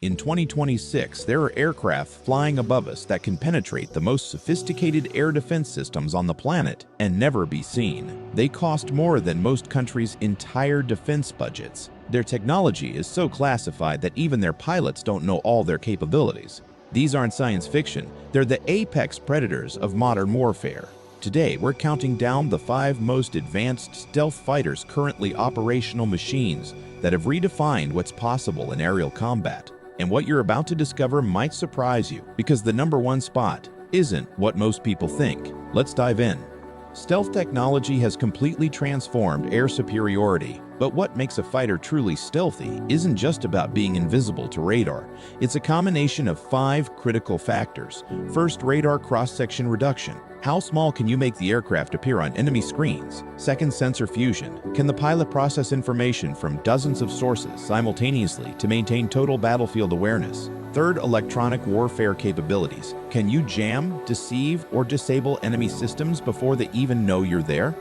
In 2026, there are aircraft flying above us that can penetrate the most sophisticated air defense systems on the planet and never be seen. They cost more than most countries' entire defense budgets. Their technology is so classified that even their pilots don't know all their capabilities. These aren't science fiction, they're the apex predators of modern warfare. Today, we're counting down the 5 most advanced stealth fighters currently operational machines that have redefined what's possible in aerial combat. And what you're about to discover might surprise you, because the #1 spot isn't what most people think. Let's dive in. Stealth technology has completely transformed air superiority, but what makes a fighter truly stealthy isn't just about being invisible to radar. It's a combination of 5 critical factors. First, radar cross-section reduction. How small can you make the aircraft appear on enemy screens? Second, sensor fusion. Can the pilot process information from dozens of sources simultaneously to maintain total battlefield awareness? Third, electronic warfare capabilities. Can you jam, deceive, or disable enemy systems before they even know you're there?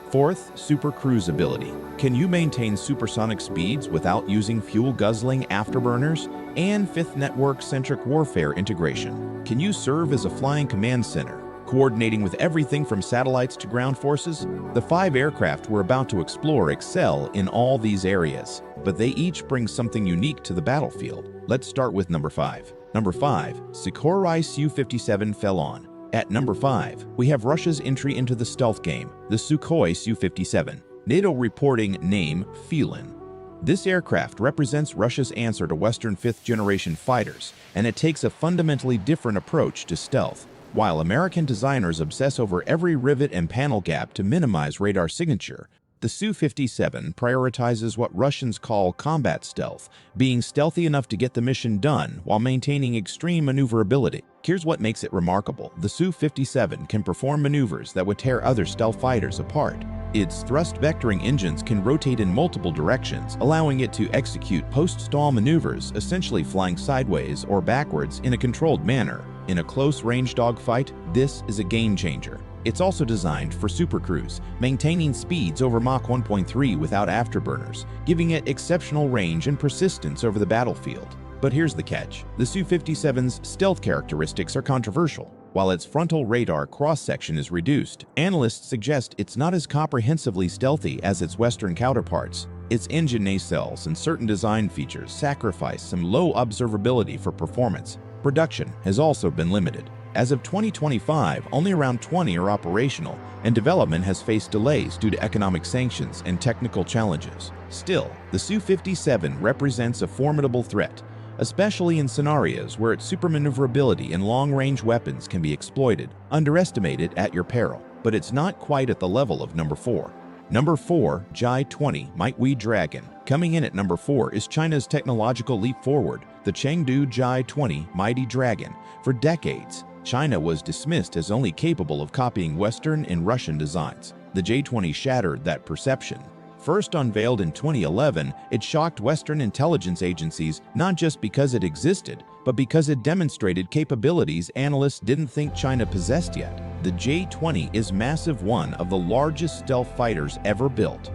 Fourth, supercruise ability. Can you maintain supersonic speeds without using fuel-guzzling afterburners? And fifth, network-centric warfare integration. Can you serve as a flying command center, coordinating with everything from satellites to ground forces? The 5 aircraft we're about to explore excel in all these areas, but they each bring something unique to the battlefield. Let's start with number 5. Number 5, Sukhoi Su-57 Felon. At number 5, we have Russia's entry into the stealth game, the Sukhoi Su-57. NATO reporting name Felon. This aircraft represents Russia's answer to Western 5th-generation fighters, and it takes a fundamentally different approach to stealth. While American designers obsess over every rivet and panel gap to minimize radar signature, the Su-57 prioritizes what Russians call combat stealth, being stealthy enough to get the mission done while maintaining extreme maneuverability. Here's what makes it remarkable. The Su-57 can perform maneuvers that would tear other stealth fighters apart. Its thrust vectoring engines can rotate in multiple directions, allowing it to execute post-stall maneuvers, essentially flying sideways or backwards in a controlled manner. In a close-range dogfight, this is a game-changer. It's also designed for supercruise, maintaining speeds over Mach 1.3 without afterburners, giving it exceptional range and persistence over the battlefield. But here's the catch. The Su-57's stealth characteristics are controversial. While its frontal radar cross-section is reduced, analysts suggest it's not as comprehensively stealthy as its Western counterparts. Its engine nacelles and certain design features sacrifice some low observability for performance. Production has also been limited. As of 2025, only around 20 are operational, and development has faced delays due to economic sanctions and technical challenges. Still, the Su-57 represents a formidable threat, especially in scenarios where its supermaneuverability and long-range weapons can be exploited. Underestimate it at your peril, but it's not quite at the level of number 4. Number 4, Ji-20 Mighty Dragon. Coming in at number 4 is China's technological leap forward, the Chengdu Ji-20 Mighty Dragon. For decades, China was dismissed as only capable of copying Western and Russian designs. The J-20 shattered that perception. First unveiled in 2011, it shocked Western intelligence agencies not just because it existed, but because it demonstrated capabilities analysts didn't think China possessed yet. The J-20 is massive, one of the largest stealth fighters ever built.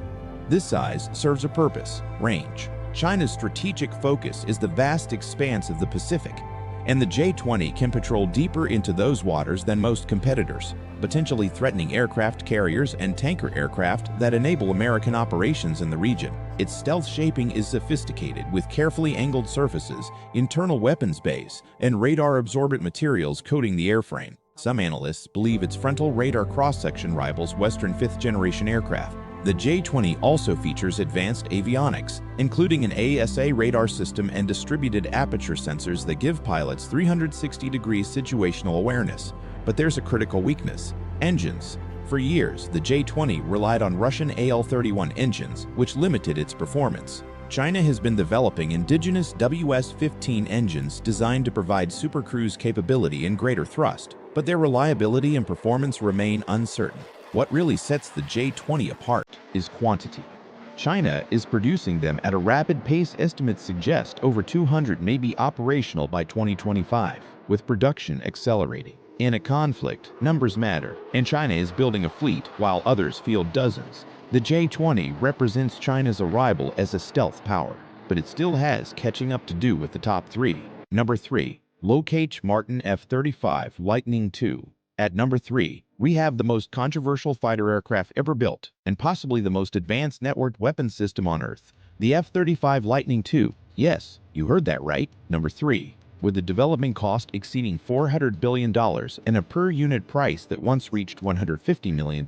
This size serves a purpose: range. China's strategic focus is the vast expanse of the Pacific, and the J-20 can patrol deeper into those waters than most competitors, potentially threatening aircraft carriers and tanker aircraft that enable American operations in the region. Its stealth shaping is sophisticated, with carefully angled surfaces, internal weapons bays, and radar-absorbent materials coating the airframe. Some analysts believe its frontal radar cross-section rivals Western 5th-generation aircraft. The J-20 also features advanced avionics, including an AESA radar system and distributed aperture sensors that give pilots 360-degree situational awareness. But there's a critical weakness: engines. For years, the J-20 relied on Russian AL-31 engines, which limited its performance. China has been developing indigenous WS-15 engines designed to provide supercruise capability and greater thrust, but their reliability and performance remain uncertain. What really sets the J-20 apart is quantity. China is producing them at a rapid pace. Estimates suggest over 200 may be operational by 2025, with production accelerating. In a conflict, numbers matter, and China is building a fleet while others field dozens. The J-20 represents China's arrival as a stealth power. but it still has catching up to do with the top three. Number 3. Lockheed Martin F-35 Lightning II. At number 3, we have the most controversial fighter aircraft ever built, and possibly the most advanced networked weapons system on Earth, the F-35 Lightning II. Yes, you heard that right. Number 3. With the development cost exceeding $400 billion and a per-unit price that once reached $150 million,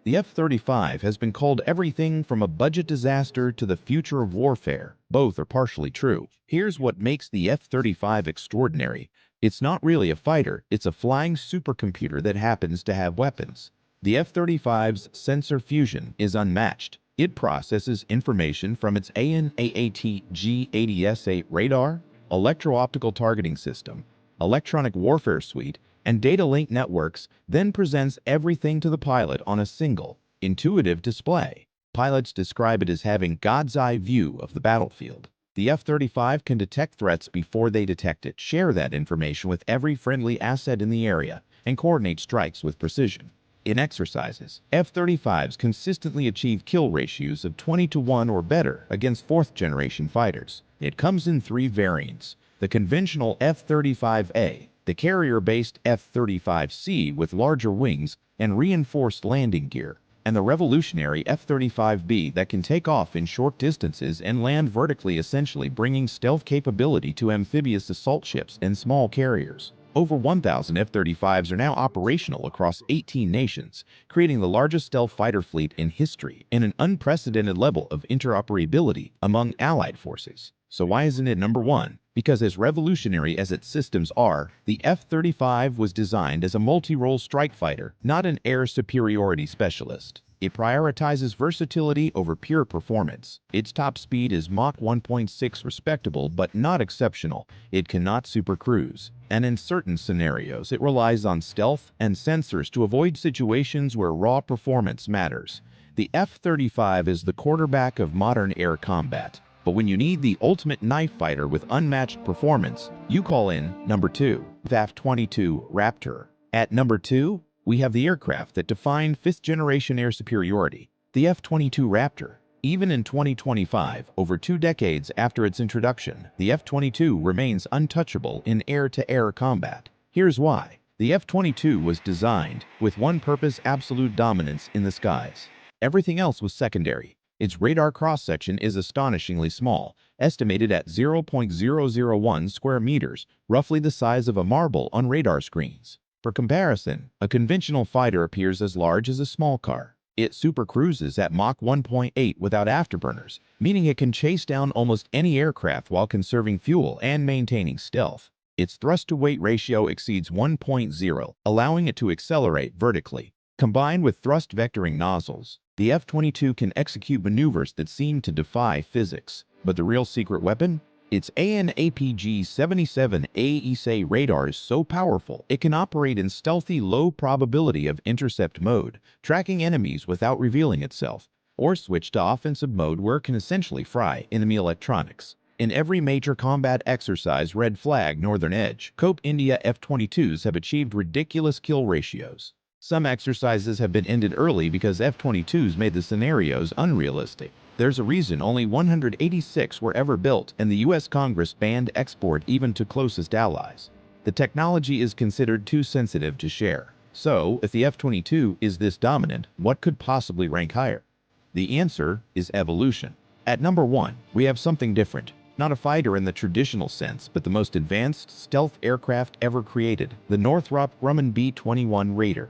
the F-35 has been called everything from a budget disaster to the future of warfare. Both are partially true. Here's what makes the F-35 extraordinary. It's not really a fighter, it's a flying supercomputer that happens to have weapons. The F-35's sensor fusion is unmatched. It processes information from its AN/AAT G80SA radar, electro-optical targeting system, electronic warfare suite, and data link networks, then presents everything to the pilot on a single, intuitive display. Pilots describe it as having God's eye view of the battlefield. The F-35 can detect threats before they detect it, share that information with every friendly asset in the area, and coordinate strikes with precision. In exercises, F-35s consistently achieve kill ratios of 20-to-1 or better against 4th-generation fighters. It comes in 3 variants: the conventional F-35A, the carrier-based F-35C with larger wings and reinforced landing gear, and the revolutionary F-35B that can take off in short distances and land vertically, essentially bringing stealth capability to amphibious assault ships and small carriers. Over 1,000 F-35s are now operational across 18 nations, creating the largest stealth fighter fleet in history and an unprecedented level of interoperability among allied forces. So why isn't it number 1? Because as revolutionary as its systems are, the F-35 was designed as a multi-role strike fighter, not an air superiority specialist. It prioritizes versatility over pure performance. Its top speed is Mach 1.6, respectable but not exceptional. It cannot supercruise, and in certain scenarios it relies on stealth and sensors to avoid situations where raw performance matters. The F-35 is the quarterback of modern air combat. But when you need the ultimate knife fighter with unmatched performance, you call in number 2, the F-22 Raptor. At number 2, we have the aircraft that defined 5th-generation air superiority, the F-22 Raptor. Even in 2025, over 2 decades after its introduction, the F-22 remains untouchable in air-to-air combat. Here's why. The F-22 was designed with one purpose: absolute dominance in the skies. Everything else was secondary. Its radar cross-section is astonishingly small, estimated at 0.001 square meters, roughly the size of a marble on radar screens. For comparison, a conventional fighter appears as large as a small car. It supercruises at Mach 1.8 without afterburners, meaning it can chase down almost any aircraft while conserving fuel and maintaining stealth. Its thrust-to-weight ratio exceeds 1.0, allowing it to accelerate vertically. Combined with thrust vectoring nozzles, the F-22 can execute maneuvers that seem to defy physics. But the real secret weapon? Its AN/APG-77 AESA radar is so powerful it can operate in stealthy, low probability of intercept mode, tracking enemies without revealing itself, or switch to offensive mode where it can essentially fry enemy electronics. In every major combat exercise, red flag, Northern Edge, COPE India, F-22s have achieved ridiculous kill ratios. Some exercises have been ended early because F-22s made the scenarios unrealistic. There's a reason only 186 were ever built, and the US Congress banned export even to closest allies. The technology is considered too sensitive to share. So, if the F-22 is this dominant, what could possibly rank higher? The answer is evolution. At number 1, we have something different. Not a fighter in the traditional sense, but the most advanced stealth aircraft ever created, the Northrop Grumman B-21 Raider.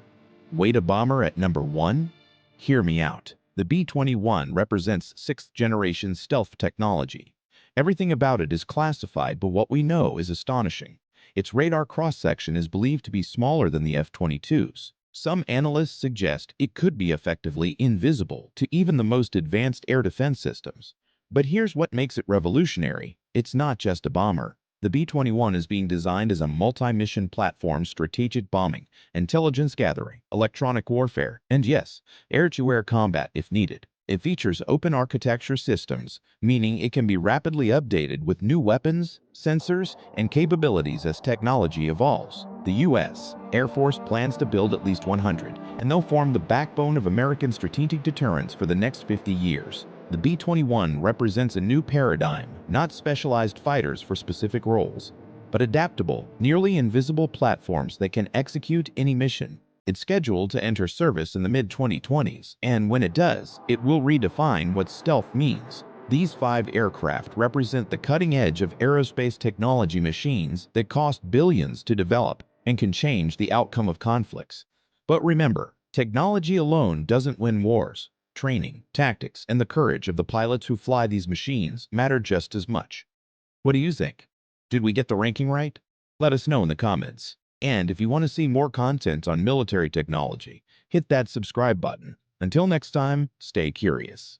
Wait, a bomber at number 1? Hear me out. The B-21 represents 6th-generation stealth technology. Everything about it is classified, but what we know is astonishing. Its radar cross-section is believed to be smaller than the F-22's. Some analysts suggest it could be effectively invisible to even the most advanced air defense systems. But here's what makes it revolutionary. It's not just a bomber. The B-21 is being designed as a multi-mission platform: strategic bombing, intelligence gathering, electronic warfare, and yes, air-to-air combat if needed. It features open architecture systems, meaning it can be rapidly updated with new weapons, sensors, and capabilities as technology evolves. The U.S. Air Force plans to build at least 100, and they'll form the backbone of American strategic deterrence for the next 50 years. The B-21 represents a new paradigm, not specialized fighters for specific roles, but adaptable, nearly invisible platforms that can execute any mission. It's scheduled to enter service in the mid-2020s, and when it does, it will redefine what stealth means. These 5 aircraft represent the cutting edge of aerospace technology, machines that cost billions to develop and can change the outcome of conflicts. But remember, technology alone doesn't win wars. Training, tactics, and the courage of the pilots who fly these machines matter just as much. What do you think? Did we get the ranking right? Let us know in the comments. And if you want to see more content on military technology, hit that subscribe button. Until next time, stay curious.